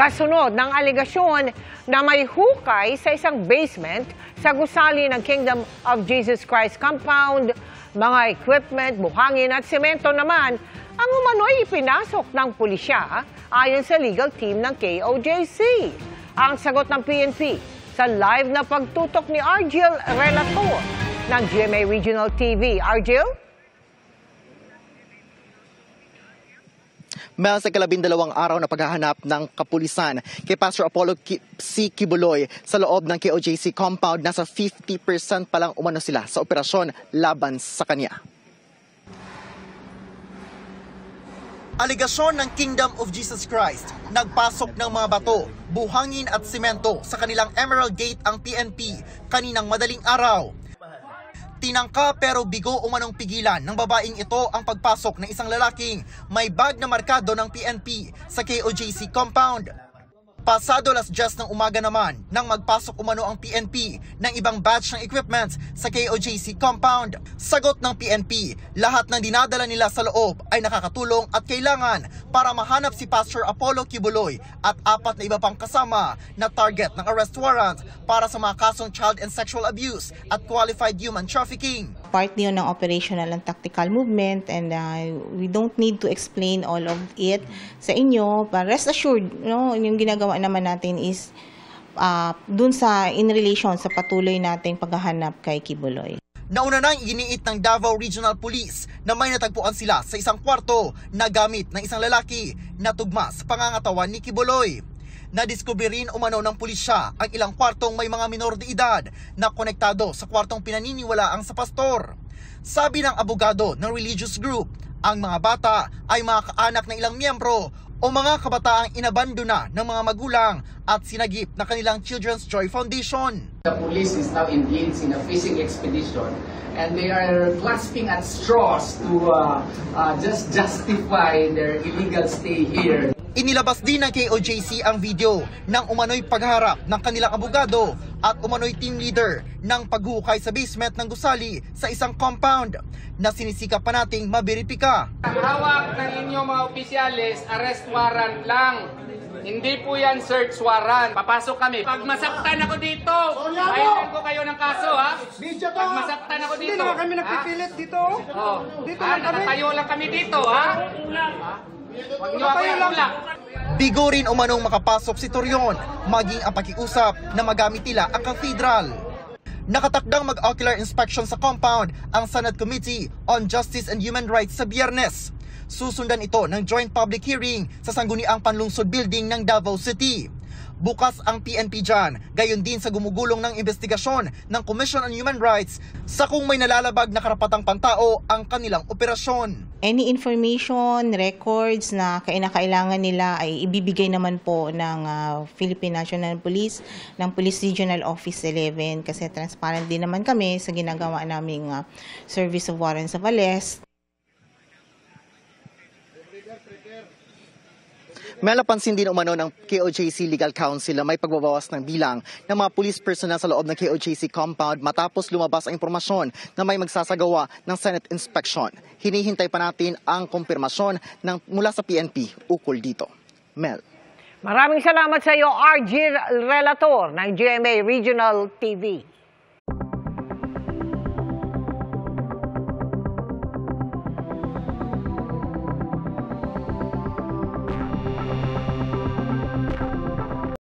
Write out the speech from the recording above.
Kasunod ng aligasyon na may hukay sa isang basement sa gusali ng Kingdom of Jesus Christ compound, mga equipment, buhangin at semento naman ang umano'y ipinasok ng pulisya ayon sa legal team ng KOJC. Ang sagot ng PNP sa live na pagtutok ni Argel Relator ng GMA Regional TV. Argel? Mel, sa 12 araw na paghahanap ng kapulisan kay Pastor Apollo C. Quiboloy sa loob ng KOJC compound, nasa 50% pa lang umano sila sa operasyon laban sa kanya. Aligasyon ng Kingdom of Jesus Christ, nagpasok ng mga bato, buhangin at simento sa kanilang Emerald Gate ang PNP kaninang madaling araw. Tinangka pero bigo umanong pigilan ng babaeng ito ang pagpasok ng isang lalaking may bag na markado ng PNP sa KOJC compound. Pasado 10:00 ng umaga naman nang magpasok umano ang PNP ng ibang batch ng equipment sa KOJC compound. Sagot ng PNP, lahat ng dinadala nila sa loob ay nakakatulong at kailangan para mahanap si Pastor Apollo Quiboloy at 4 na iba pang kasama na target ng arrest warrant para sa mga kasong child and sexual abuse at qualified human trafficking. Part yun ng operational and tactical movement, and we don't need to explain all of it sa inyo. But rest assured, yung ginagawa naman natin is dun sa in relation sa patuloy nating paghahanap kay Quiboloy. Nauna nang iginiit ng Davao Regional Police na may natagpuan sila sa isang kwarto na gamit ng isang lalaki na tugma sa pangangatawan ni Quiboloy. Nadiskubre rin umano ng pulisya ang ilang kwartong may mga minor de edad na konektado sa kwartong pinaniniwalaang sa pastor. Sabi ng abogado ng religious group, ang mga bata ay mga kaanak ng ilang miyembro o mga kabataang inabandona ng mga magulang at sinagip na kanilang Children's Joy Foundation. The police is now engaged in a fishing expedition and they are clasping at straws to just justify their illegal stay here. Inilabas din ng KOJC ang video ng umano'y pagharap ng kanilang abogado at umano'y team leader ng paghukay sa basement ng gusali sa isang compound na sinisikap pa nating mabiripika. Ang hawak ng inyong mga opisyalis, arrest warrant lang. Hindi po yan search warrant. Papasok kami. Pag masaktan ako dito, ayaw ko kayo ng kaso, ha? Pag masaktan ako dito. Hindi naman kami nagpipilit dito. Dito lang kami. Nakatayo lang kami dito, ha? Huwag niyo ako itulak. Bigo rin umanong makapasok si Torion, maging ang pakiusap na magamit nila ang cathedral. Nakatakdang mag-ocular inspection sa compound ang Senate Committee on Justice and Human Rights sa Biyernes. Susundan ito ng joint public hearing sa Sangguniang Panlungsod Building ng Davao City. Bukas ang PNP dyan, gayon din sa gumugulong ng investigasyon ng Commission on Human Rights sa kung may nalalabag na karapatang pantao ang kanilang operasyon. Any information, records na kailangan nila ay ibibigay naman po ng Philippine National Police, ng Police Regional Office 11 kasi transparent din naman kami sa ginagawa naming service of warrants of arrest. May napansin din umano ng KOJC Legal Counsel na may pagbabawas ng bilang ng mga police personnel sa loob ng KOJC compound matapos lumabas ang impormasyon na may magsasagawa ng Senate inspection. Hinihintay pa natin ang kumpirmasyon mula sa PNP ukol dito. Mel. Maraming salamat sa iyo, Argel Relator ng GMA Regional TV.